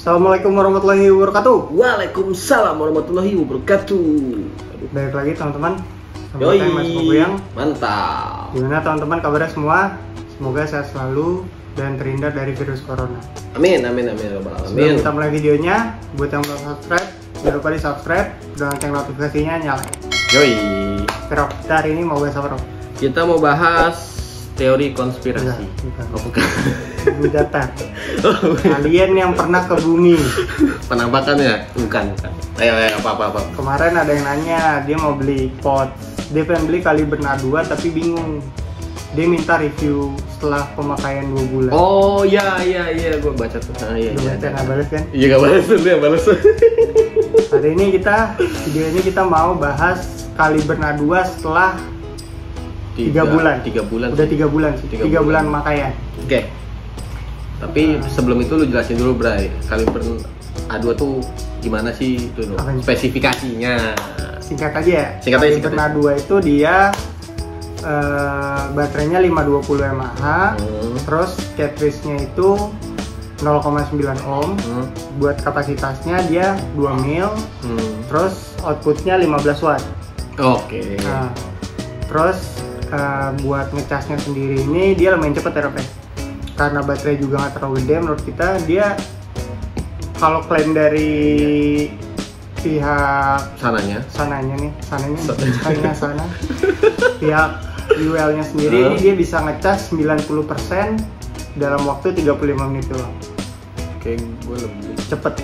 Assalamualaikum warahmatullahi wabarakatuh. Waalaikumsalam warahmatullahi wabarakatuh. Balik lagi teman-teman. Yoi, Mas Bogoyang. mantap. Gimana teman-teman kabarnya semua? Semoga sehat selalu dan terhindar dari virus corona. Amin, amin, amin, ya rabbal Sebelum alamin. kita mulai videonya, buat yang belum subscribe, jangan lupa di subscribe dan lonceng notifikasinya nyalain. Yoi, Oke, Rob, kita hari ini mau bahas apa, Rob? kita mau bahas teori konspirasi. Bukan. Oh, bukan. Bumi datar. Kalian yang pernah ke bumi. Penampakannya? Bukan, bukan. Ayo, apa. Kemarin ada yang nanya, dia mau beli pot. Dia pengen beli kaliber A2 tapi bingung. Dia minta review setelah pemakaian 2 bulan. Oh, iya, gue baca tuh. Nah, iya, Udah baca, nggak balas kan? Iya, nggak balas, dia balas. Hari ini video ini kita mau bahas kaliber A2 setelah 3 bulan. 3 bulan. Udah 3 bulan sih. 3 bulan pemakaian. Oke. Tapi sebelum itu lu jelasin dulu, Bray. Kaliber A2 tuh gimana sih itu loh? Apanya? Spesifikasinya. Singkat aja ya. Singkat aja, Kaliber A2 itu dia baterainya 520 mAh. Terus cartridge-nya itu 0,9 ohm. Buat kapasitasnya dia 2 mil. Terus outputnya 15 watt. Oke. Nah, terus buat ngecasnya sendiri ini dia lumayan cepet ya, Rob, ya. Karena baterai juga nggak terlalu gede menurut kita. Dia kalau klaim dari pihak Sananya. sana pihak UL-nya sendiri ini dia bisa ngecas 90% dalam waktu 35 menit doang. Oke, gue lebih Cepet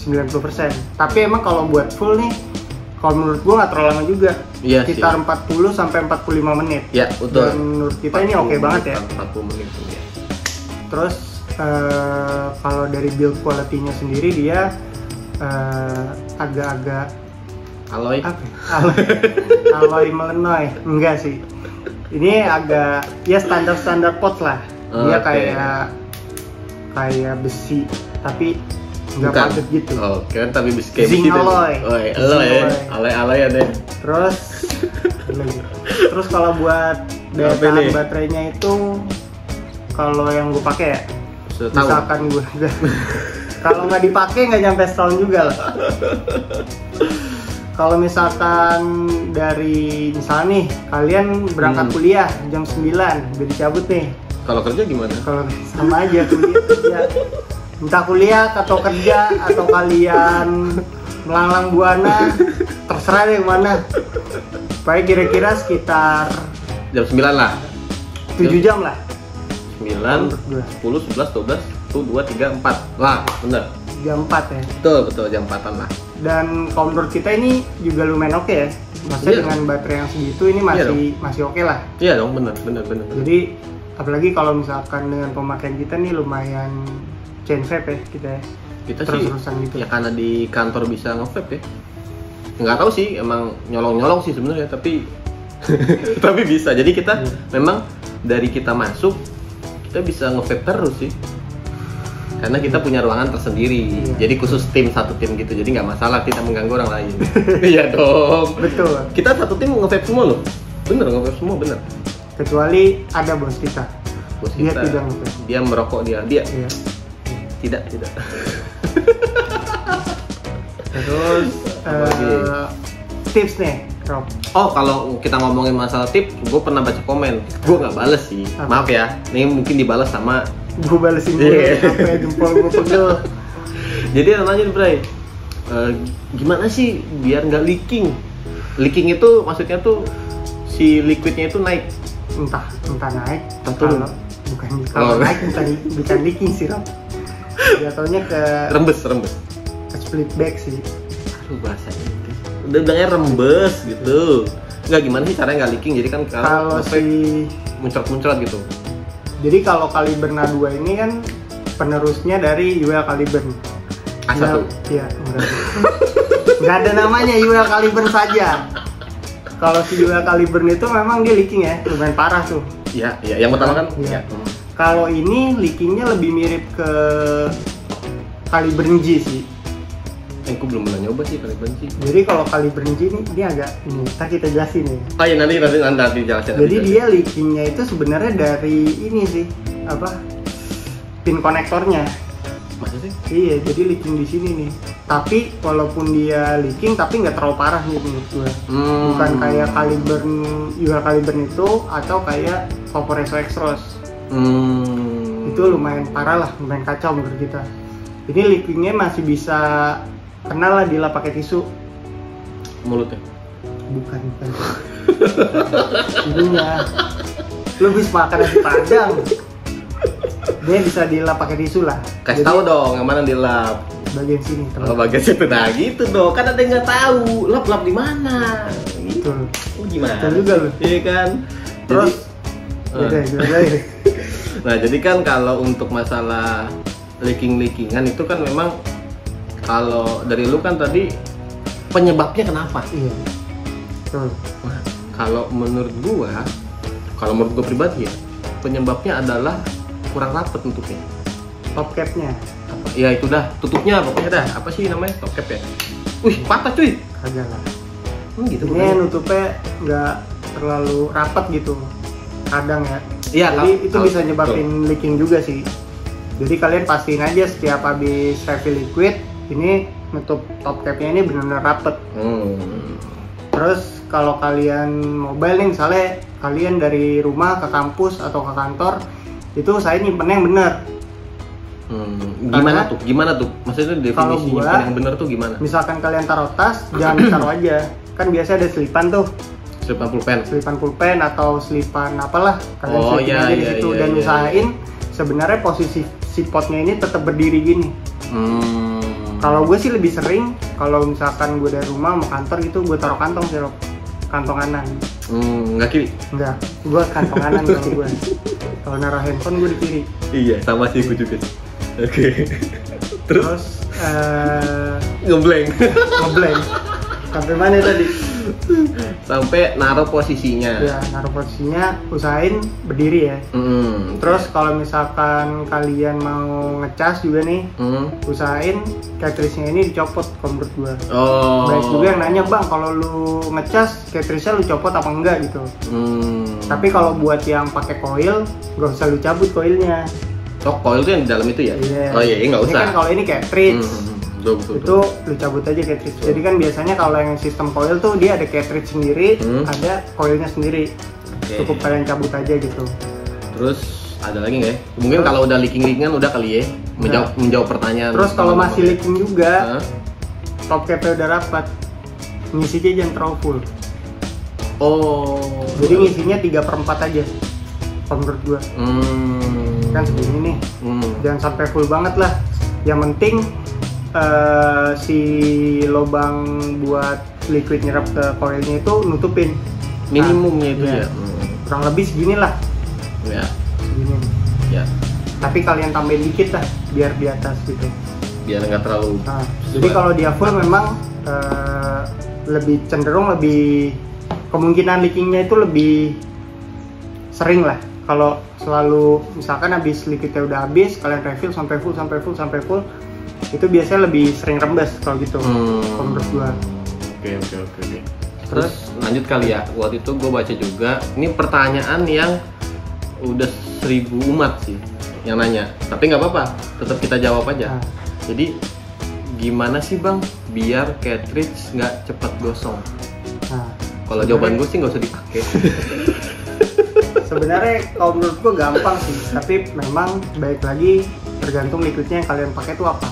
90%. Tapi emang kalau buat full nih, kalau menurut gua nggak terlalu lama juga. Iya, sekitar sih. 40 sampai 45 menit. Ya, betul. Dan menurut kita ini oke banget ya. 40 menit tuh ya. Terus kalau dari build quality-nya sendiri dia agak-agak Alloy. apa? Alloy melenoy. Enggak sih. Ini agak ya standar pot lah. Dia Oke. kayak besi tapi nggak Bukan. padat gitu. Oke, tapi bisa kayak Zinc begitu. alloy. Oh, Zinc alloy ya. alloy. Alloy ya deh. Terus kalau buat daya Apa tahan ini? baterainya itu kalau yang gue pakai ya, Setahun. misalkan gue kalau nggak dipakai nggak nyampe setahun juga lah. Kalau misalkan dari misalnya nih kalian berangkat kuliah jam 9 udah dicabut nih. Kalau kerja gimana? Kalau sama aja kuliah kerja, entah kuliah atau kerja atau kalian melanglang buana, terserah deh yang mana. Baik kira-kira sekitar Jam 9 lah. 7 jam lah. 9, Menurut gue. 10, 11, 12, 1, 2, 3, 4. Lah, bener. Jam 4 ya. Betul, jam 4-an lah. Dan kalau menurut kita ini juga lumayan oke ya. Maksudnya Iya. dengan baterai yang segitu ini Iya masih oke lah. Iya dong, bener. Jadi apalagi kalau misalkan dengan pemakaian kita nih lumayan chain vape ya kita ya. Kita sih Terus-terusan gitu. ya karena di kantor bisa nge-vape ya. Nggak tahu sih, emang nyolong sih sebenarnya, tapi tapi bisa. Jadi kita memang dari kita masuk kita bisa nge-vape terus sih. Karena kita punya ruangan tersendiri. Iya. Jadi khusus satu tim gitu. Jadi nggak masalah kita mengganggu orang lain. Iya dong. Betul. Kita satu tim nge-vape semua loh. Bener, nge-vape semua bener. Kecuali ada bos kita. Bos Dia kita, tidak nge-vape. dia merokok dia Iya. tidak. Terus Apalagi? tips nih, Rob. Oh, kalau kita ngomongin masalah tips, gue pernah baca komen. Gue nggak bales sih. Apa? Maaf ya. Ini mungkin dibalas sama. Gue balesin dulu Iya. sampai jempol gue pegel. Jadi nanya nih, Bray. Gimana sih biar nggak leaking? Leaking itu maksudnya tuh si liquidnya itu naik. Entah naik, Entah turun. Kalau Oh. naik bukan leaking sih, Rob. Jatuhnya ke Rembes. split back sih. Aduh, bahasa Inggris. Udah bilangnya rembes gitu. Nggak, gimana sih caranya nggak leaking? Jadi kan Kalau si muncrat gitu. Jadi kalau kaliber A2 ini kan penerusnya dari UL kaliber. A1. Iya, nggak ada namanya UL kaliber saja. Kalau si UL kaliber itu memang dia leaking ya, lumayan parah tuh. Iya. Yang pertama kan? Iya. Kalau ini leakingnya lebih mirip ke kaliber G sih. Aku belum pernah nyoba sih kaliber G. Jadi kalau kaliber G ini dia agak ini, ntar kita jelasin nih. Oh iya, nanti dijelasin. Jadi dia leakingnya itu sebenarnya dari ini sih, apa? Pin konektornya. Masa sih? Iya, jadi leaking di sini nih. Tapi walaupun dia leaking, tapi nggak terlalu parah nih menurut gue. Bukan kayak UL Caliburn itu atau kayak Vaporesso Exros. Itu lumayan parah lah, lumayan kacau menurut kita. Ini leakingnya masih bisa kena lah dia pakai tisu. Mulutnya? Bukan. Hidungnya. Lu bisa makan nasi padang. Dia bisa dilap pakai tisu lah. Kasih tahu dong yang mana dilap. Bagian sini. Oh, bagian situ. Nah gitu dong. Kan ada yang nggak tahu. Lap di mana? Gitu. Oh, gimana? Betul juga lu. Iya kan. Terus. Jadi, nah jadi kan kalau untuk masalah leakingan itu kan memang kalau dari lu kan tadi penyebabnya kenapa? Iya. Betul. Nah, kalau menurut gua pribadi ya, penyebabnya adalah kurang rapet tutupnya. Top capnya. Apa? Ya itu dah, tutupnya pokoknya dah. Apa sih namanya? Top cap ya. Wih, patah cuy. Kagak lah. Gitu. Ini nutupnya nggak terlalu rapat gitu. Kadang ya. Iya, jadi itu bisa nyebabin leaking juga sih. Jadi kalian pastiin aja setiap habis refill liquid, ini nutup top capnya ini benar-benar rapet. Terus kalau kalian mobile nih, misalnya kalian dari rumah ke kampus atau ke kantor, itu saya nyimpennya yang benar. Gimana tuh? Maksudnya definisi nyimpen yang benar tuh gimana? Misalkan kalian taruh tas, jangan ditaruh aja. Kan biasanya ada selipan tuh. Selipan pulpen atau selipan apalah. Kalian selipin aja di situ dan usahain sebenarnya posisi si potnya ini tetap berdiri gini. Kalau gue sih lebih sering kalau misalkan gue dari rumah mau kantor gitu, gue taruh kantong sih, kantong kanan. Nggak kiri? Enggak, gue kantong kanan kalau gue. Kalau naruh handphone gue di kiri. Iya, sama sih gue juga. Oke. Terus ngeblank. Sampai mana tadi? Sampai naruh posisinya. Ya, naruh posisinya usahain berdiri ya. Terus kalau misalkan kalian mau ngecas juga nih, usahain cartridge-nya ini dicopot kalau menurut gua. Baik juga yang nanya, "Bang, kalau lu ngecas cartridge-nya lu copot apa enggak?" gitu. Tapi kalau buat yang pakai coil, nggak usah lu cabut coilnya. Oh, coil itu yang di dalam itu ya? Yeah. Oh iya, nggak usah. Ini kan kalau ini cartridge. Betul. Itu lu cabut aja cartridge. Jadi kan biasanya kalau yang sistem coil tuh dia ada cartridge sendiri, ada coilnya sendiri. Cukup kalian cabut aja gitu. Terus ada lagi nggak ya? Mungkin kalau udah leaking-leakingan udah kali ya menjawab pertanyaan. Terus kalau masih leaking juga, top capnya udah rapat, ngisinya jangan terlalu full. Jadi ngisinya 3/4 aja menurut gua. Kan segini nih, jangan sampai full banget lah. Yang penting si lubang buat liquid nyerap ke coilnya itu nutupin minimumnya itu ya. Kurang lebih segini lah. Ya. Segini. Ya. Tapi kalian tambahin dikit lah biar di atas gitu. Biar nggak terlalu. Jadi kalau dia full memang lebih cenderung kemungkinan leakingnya itu lebih sering lah. Kalau selalu misalkan habis liquidnya udah habis, kalian refill sampai full, itu biasanya lebih sering rembes kalau gitu. Menurut gua. Oke. Terus lanjut kali ya. Waktu itu gua baca juga, ini pertanyaan yang udah 1000 umat sih yang nanya. Tapi nggak apa-apa, tetap kita jawab aja. Jadi gimana sih Bang biar cartridge nggak cepat gosong? Kalau jawaban gue sih nggak usah dipakai. Sebenarnya kalau menurut gue gampang sih, tapi memang baik lagi tergantung liquidnya yang kalian pakai itu apa.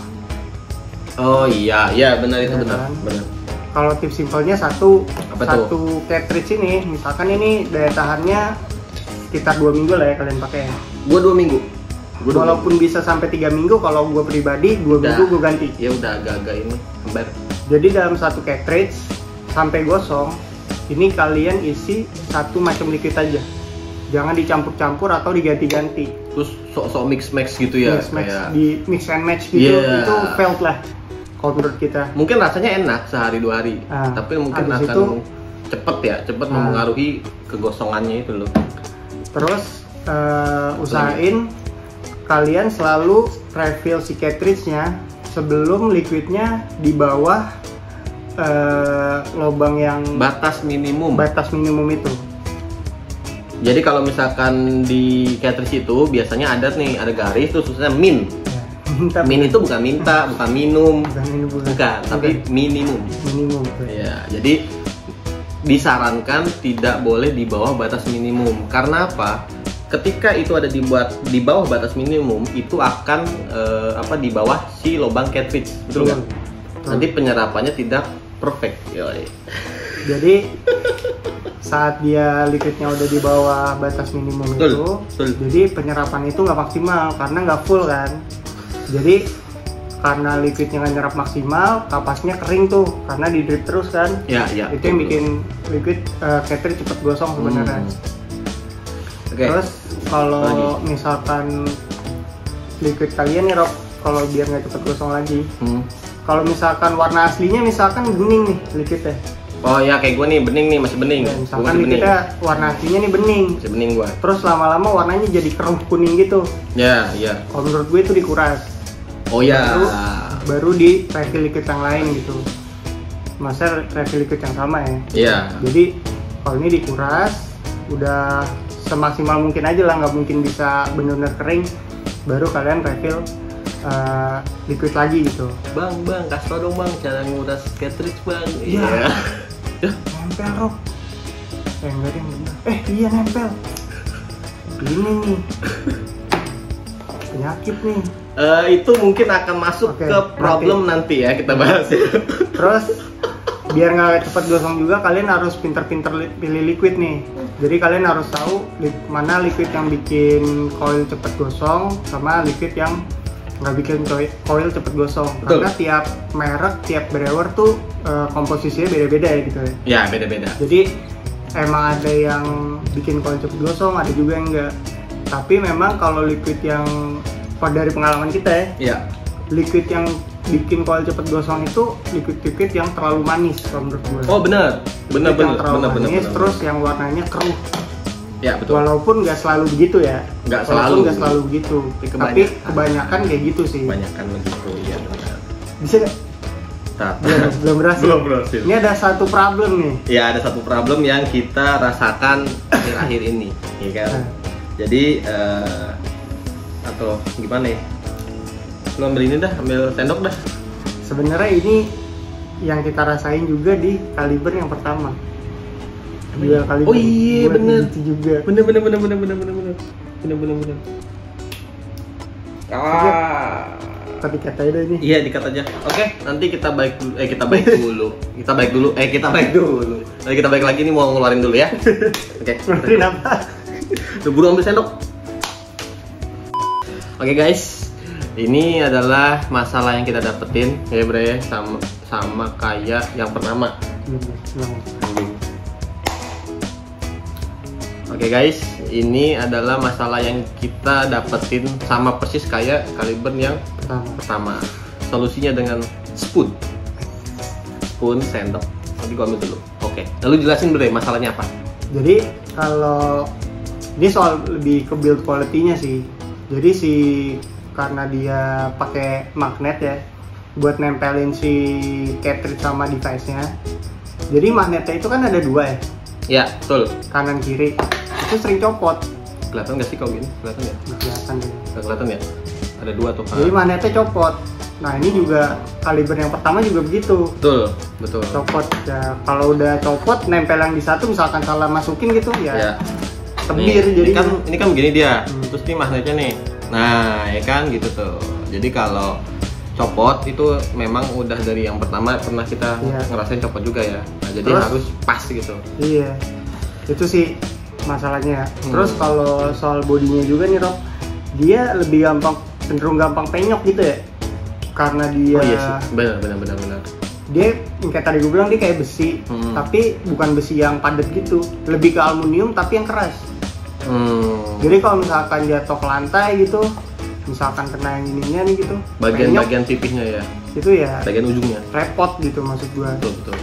Oh iya benar itu benar. Kalau tips simpelnya satu cartridge ini, misalkan ini daya tahannya sekitar 2 minggu lah ya kalian pakai. Gua 2 minggu. Walaupun bisa sampai 3 minggu, kalau gue pribadi 2 minggu gue ganti. Ya udah agak-agak ini ember. Jadi dalam satu cartridge sampai gosong, ini kalian isi satu macam liquid aja. Jangan dicampur-campur atau diganti-ganti. Terus sok-sok mix gitu ya? Di mix and match gitu, itu failed lah kalau menurut kita. Mungkin rasanya enak sehari 2 hari, tapi mungkin akan cepet mempengaruhi kegosongannya itu loh. Terus usahain kalian selalu refill si cartridge-nya sebelum liquidnya di bawah lubang yang batas minimum itu. Jadi kalau misalkan di cartridge itu biasanya ada garis tuh tulisannya min. minta. Min itu bukan minta, bukan minum. Bukan, tapi minimum. Minimum. Ya, jadi disarankan tidak boleh di bawah batas minimum. Karena apa? Ketika itu ada dibuat di bawah batas minimum, itu akan di bawah si lubang cartridge, betul nggak? Nanti penyerapannya tidak perfect. Yoi. Jadi saat dia liquidnya udah di bawah batas minimum betul. Jadi penyerapan itu nggak maksimal karena nggak full kan. Jadi karena liquidnya nggak nyerap maksimal, kapasnya kering tuh karena di drip terus kan. Iya. Itu yang bikin liquid cartridge cepet gosong sebenarnya. Okay. Terus kalau misalkan liquid kalian nih Rob, kalau biar nggak cepet gosong lagi, kalau misalkan warna aslinya misalkan bening nih liquidnya. Oh ya kayak gue nih bening nih, masih bening. Ya, misalkan liquidnya warna aslinya nih bening. Masih bening gue. Terus lama-lama warnanya jadi keruh kuning gitu. Iya. Kalau menurut gue itu dikuras. Oh ya. Baru di refill liquid yang lain gitu. Masa refill liquid yang sama ya. Iya. Jadi kalau ini dikuras, udah semaksimal mungkin aja lah, nggak mungkin bisa benar-benar kering. Baru kalian refill liquid lagi gitu. Bang, kasih tau dong bang cara nguras cartridge bang. Iya. Nempel Rob. Enggak deh, bener. Iya nempel. Ini nih. Penyakit nih. Itu mungkin akan masuk ke problem nanti ya kita bahas ya. Terus biar nggak cepat gosong juga kalian harus pinter-pinter pilih liquid nih. Jadi kalian harus tahu mana liquid yang bikin coil cepet gosong sama liquid yang nggak bikin coil cepet gosong. Betul. Karena tiap merek, tiap brewer tuh komposisinya beda-beda ya gitu ya. Ya beda-beda. Jadi emang ada yang bikin coil cepet gosong, ada juga yang enggak. Tapi memang kalau liquid yang dari pengalaman kita ya, liquid yang bikin coil cepet gosong itu liquid yang terlalu manis kalau menurut gue. Oh benar. Terus yang warnanya keruh. Ya betul. Walaupun nggak selalu begitu ya. Nggak selalu begitu. Tapi kebanyakan kayak gitu sih. Kebanyakan begitu ya. Bisa nggak? Belum berhasil. Ini ada satu problem nih. Ya ada satu problem yang kita rasakan akhir-akhir ini, ya kan. Jadi atau gimana ya? Lu ambil ini dah, ambil sendok dah. Sebenarnya ini yang kita rasain juga di kaliber yang pertama. Oh iya bener. Itu juga. Bener. Tapi kata aja ini. Iya dikat aja. Oke, nanti kita baik dulu. Kita baik dulu. Nanti kita baik lagi nih mau ngeluarin dulu ya. Oke. Ngeluarin apa? Buru ambil sendok. Oke guys, ini adalah masalah yang kita dapetin ya bre, sama kayak yang pertama. Oke guys, ini adalah masalah yang kita dapetin sama persis kayak kaliber yang pertama. Solusinya dengan spoon sendok. Nanti gua ambil dulu. Oke, lalu jelasin bre masalahnya apa? Jadi kalau ini soal lebih ke build quality-nya sih. Jadi karena dia pakai magnet ya buat nempelin si cartridge sama device-nya. Jadi magnetnya itu kan ada dua ya. Ya, betul. Kanan kiri. Itu sering copot. Kelihatan nggak sih kalau gini? Kelihatan ya? Kelihatan ya. Nggak kelihatan ya? Ada dua tuh. Jadi magnetnya copot. Nah ini juga kaliber yang pertama juga begitu. Betul. Copot ya. Kalau udah copot, nempel yang di satu misalkan salah masukin gitu ya. Tebir jadi. Ini kan begini dia. Terus nih magnetnya nih. Nah, ya kan gitu tuh. Jadi kalau copot itu memang udah dari yang pertama pernah kita ngerasain copot juga ya. Nah, jadi harus pas gitu. Iya. Itu sih masalahnya. Terus kalau soal bodinya juga nih Rob, dia lebih cenderung gampang penyok gitu ya. Karena dia benar. Dia kayak tadi gue bilang dia kayak besi, tapi bukan besi yang padat gitu. Lebih ke aluminium tapi yang keras. Jadi kalau misalkan jatuh ke lantai gitu, misalkan kena yang ininya nih gitu, bagian pipihnya ya, itu ya bagian ujungnya repot gitu maksud gua. Betul.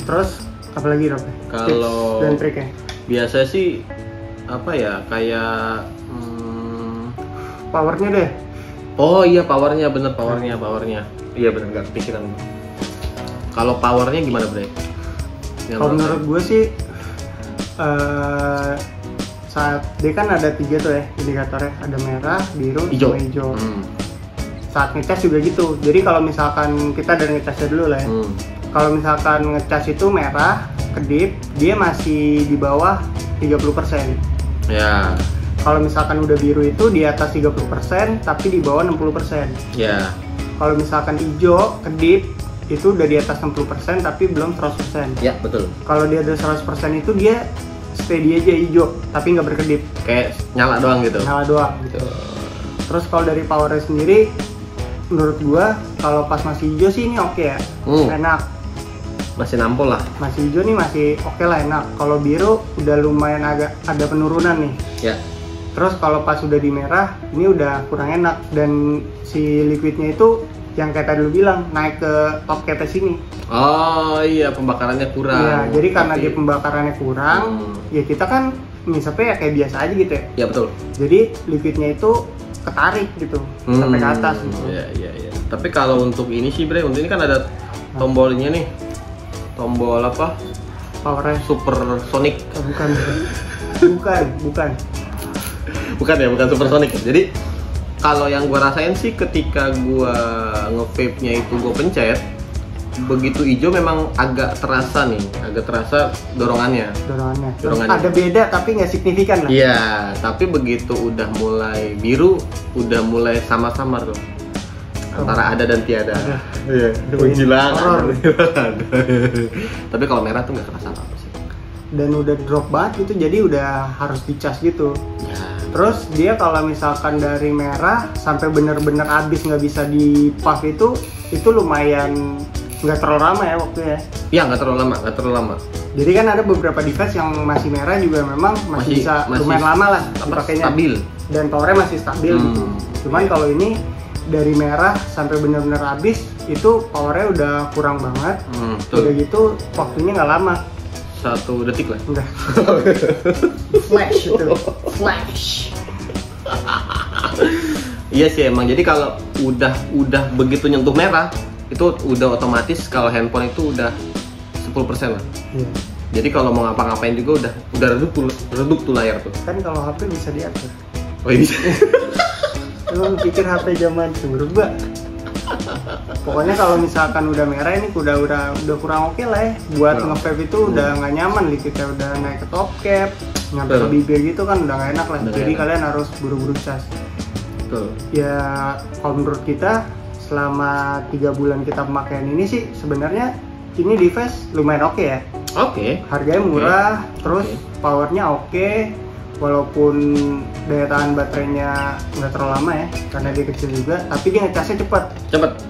Terus apa lagi Rob? Kalau dan triknya biasa sih apa ya, kayak powernya deh. Oh iya powernya. Iya bener, nggak kepikiran. Kalau powernya gimana bre? Kalau menurut gue sih saat dia kan ada 3 tuh ya indikatornya, ada merah, biru, sama hijau. saat ngecas juga gitu. Jadi kalau misalkan kita dari ngecasnya dulu lah ya. Kalau misalkan ngecas itu merah, kedip, dia masih di bawah 30%. Ya. Kalau misalkan udah biru itu di atas 30% tapi di bawah 60%. Ya. Kalau misalkan hijau, kedip, itu udah di atas 60% tapi belum 100%. Ya, betul. Kalau dia ada 100% itu dia steady aja hijau tapi nggak berkedip. Kayak nyala doang gitu. Nyala doang gitu. Terus kalau dari powernya sendiri, menurut gua kalau pas masih hijau sih ini oke ya, enak. Masih nampol lah. Masih hijau nih masih oke lah, enak. Kalau biru udah lumayan agak ada penurunan nih. Ya. Terus kalau pas udah di merah, ini udah kurang enak dan si liquidnya itu yang kayak tadi lu bilang naik ke top cap sini. Oh iya, pembakarannya kurang. Iya, jadi karena dia pembakarannya kurang, ya kita kan ngisepnya ya kayak biasa aja gitu ya. Iya betul. Jadi liquidnya itu ketarik gitu sampai ke atas gitu. Iya. Tapi kalau untuk ini sih Bre, untuk ini kan ada tombolnya nih. Tombol apa? Powernya Super Sonic. bukan. Bukan ya, bukan Super Sonic. Jadi kalau yang gua rasain sih ketika gua nge-vape-nya itu gua pencet, begitu hijau memang agak terasa dorongannya. Ada beda tapi nggak signifikan lah. Iya, tapi begitu udah mulai biru, udah mulai sama-sama tuh. Antara ada dan tiada. Iya, menghilang. Tapi kalau merah tuh nggak kerasa apa sih. Dan udah drop banget gitu, jadi udah harus dicas gitu. Ya. Terus dia kalau misalkan dari merah sampai bener-bener habis nggak bisa di puff itu lumayan nggak terlalu lama ya waktunya. Iya, nggak terlalu lama. Jadi kan ada beberapa device yang masih merah juga memang masih bisa lumayan lama lah dipakainya. Stabil. Dan powernya masih stabil gitu. Cuman kalau ini dari merah sampai bener-bener habis itu powernya udah kurang banget. Udah gitu waktunya nggak lama. 1 detik lah. Udah. Flash itu. Flash. Iya sih emang. Jadi kalau udah begitu nyentuh merah, itu udah otomatis kalau handphone itu udah 10% lah. Iya. Jadi kalau mau ngapa-ngapain juga udah redup tuh layar tuh. Kan kalau HP bisa diatur. Oh iya bisa. Lu pikir HP zaman berubah? Pokoknya kalau misalkan udah merah ini udah kurang oke lah ya. Buat nge-vape itu udah nggak nyaman, liquidnya udah naik ke top cap, nyampe ke bibir gitu kan udah nggak enak lah. Jadi kalian harus buru-buru cas. Betul. Ya kalau menurut kita selama 3 bulan kita pemakaian ini sih sebenarnya ini device lumayan oke ya. Oke. Harganya murah, terus powernya oke. Walaupun daya tahan baterainya nggak terlalu lama ya, karena dia kecil juga, tapi dia ngecasnya cepat,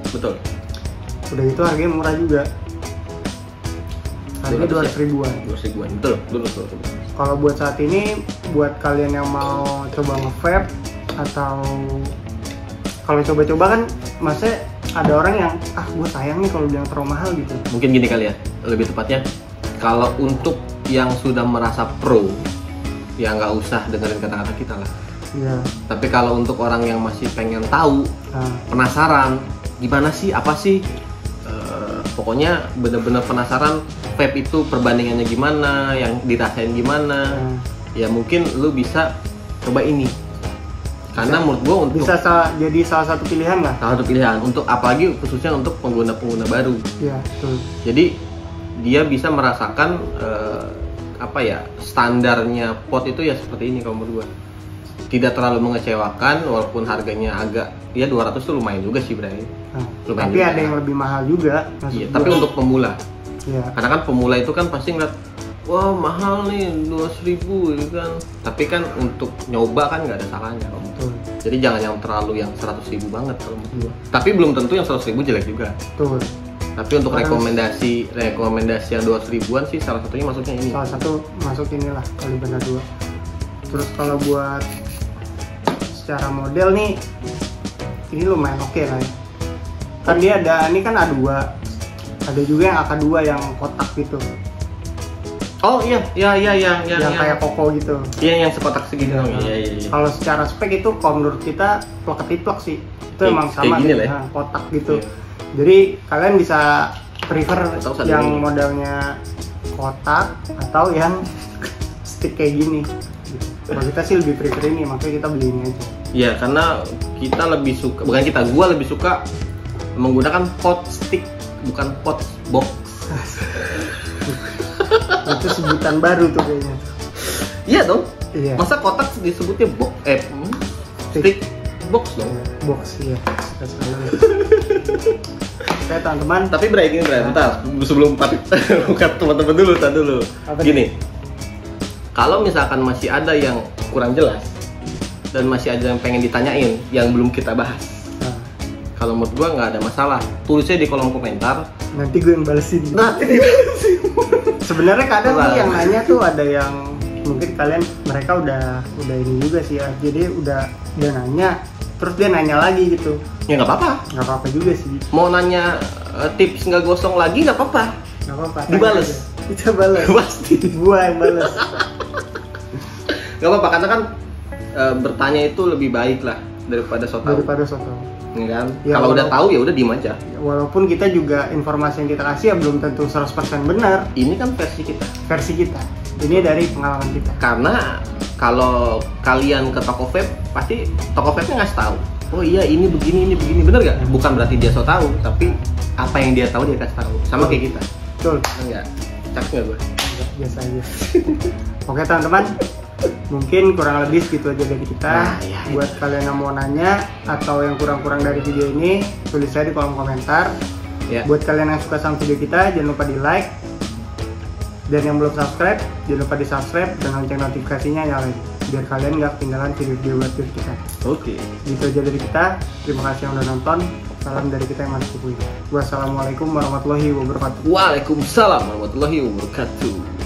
betul. Udah gitu harganya murah juga. Harganya 200 ribuan. 200 ribuan, betul. Kalau buat saat ini, buat kalian yang mau coba nge-vape atau kalau coba-coba kan, maksudnya ada orang yang gue sayang nih kalau bilang terlalu mahal gitu. Mungkin gini kali ya, lebih tepatnya kalau untuk yang sudah merasa pro, ya nggak usah dengerin kata-kata kita lah. Iya. Tapi kalau untuk orang yang masih pengen tahu, penasaran, gimana sih, apa sih, pokoknya bener-bener penasaran vape itu perbandingannya gimana, yang dirasain gimana, ya mungkin lu bisa coba ini. Karena menurut gua untuk bisa jadi salah satu pilihan lah. Salah satu pilihan untuk apalagi khususnya untuk pengguna-pengguna baru. Iya, betul. Jadi dia bisa merasakan standarnya pot itu ya seperti ini kalau menurut gua. Tidak terlalu mengecewakan walaupun harganya agak 200 tuh lumayan juga sih Bray. Tapi juga ada yang lebih mahal juga. Iya, tapi untuk pemula. Iya. Karena kan pemula itu kan pasti ngeliat, wah mahal nih 200 ribu gitu kan. Tapi kan untuk nyoba kan nggak ada salahnya kalau menurut. Jadi jangan yang terlalu yang 100 ribu banget kalau menurut gua. Tapi belum tentu yang 100 ribu jelek juga. Betul. Tapi untuk rekomendasi yang 200 ribuan sih salah satunya masuknya ini. Salah satu masuk inilah Caliber 2. Terus kalau buat secara model nih ini lumayan oke lah ya. Kan dia ada, ini kan A2. Ada juga yang AK2 yang kotak gitu. Oh iya. Yang kayak Koko gitu. Iya, yang sekotak segini. Iya. Kalau secara spek itu kalau menurut kita plek-plek sih. Itu emang sama gini gitu, kotak gitu. Iya. Jadi kalian bisa prefer yang modelnya kotak atau yang stick kayak gini. Kalau kita sih lebih prefer ini, makanya kita beli ini aja. Iya, karena kita lebih suka, bukan kita, gua lebih suka menggunakan pot stick, bukan pot box. Itu sebutan baru tuh kayaknya. Iya dong. Iya. Masa kotak disebutnya box? Stick box dong. Box ya. Oke teman-teman. Tapi breaking bentar. Sebelum bukan teman-teman dulu, Apa gini. Kalau misalkan masih ada yang kurang jelas dan masih ada yang pengen ditanyain yang belum kita bahas, kalau menurut gua nggak ada masalah, tulisnya di kolom komentar. Nanti gue yang balesin. Sebenarnya kadang tuh yang nanya tuh ada yang mungkin mereka udah ini juga sih ya. Jadi udah nanya, terus dia nanya lagi gitu. Ya nggak apa-apa. Nggak apa-apa juga sih. Mau nanya tips nggak gosong lagi nggak apa-apa. Nggak apa-apa. Dibales. Kita balas. Pasti. Gua yang balas. Nggak apa-apa, karena kan bertanya itu lebih baik lah daripada so tau. Ya kan? Ya, kalau udah tahu ya udah diem aja. Walaupun kita juga informasi yang kita kasih ya belum tentu 100% benar. Ini kan versi kita. Ini dari pengalaman kita. Karena kalau kalian ke toko vape, pasti toko vape-nya ngasih tahu. Oh iya ini begini, bener gak? Bukan berarti dia so tahu, tapi apa yang dia tahu dia kasih tahu. Sama kayak kita. Betul. Enggak. Cak nggak gue? Biasa aja. Oke teman-teman, mungkin kurang lebih segitu aja dari kita. Ya, buat kalian yang mau nanya atau yang kurang-kurang dari video ini, tulis aja di kolom komentar. Ya. Buat kalian yang suka sama video kita, jangan lupa di like. Dan yang belum subscribe, jangan lupa di subscribe dan lonceng notifikasinya nyalain, biar kalian nggak ketinggalan video-video buat kita. Oke. Gitu aja dari kita. Terima kasih yang udah nonton. Salam dari kita yang masih kupuin. Wassalamualaikum warahmatullahi wabarakatuh. Waalaikumsalam warahmatullahi wabarakatuh.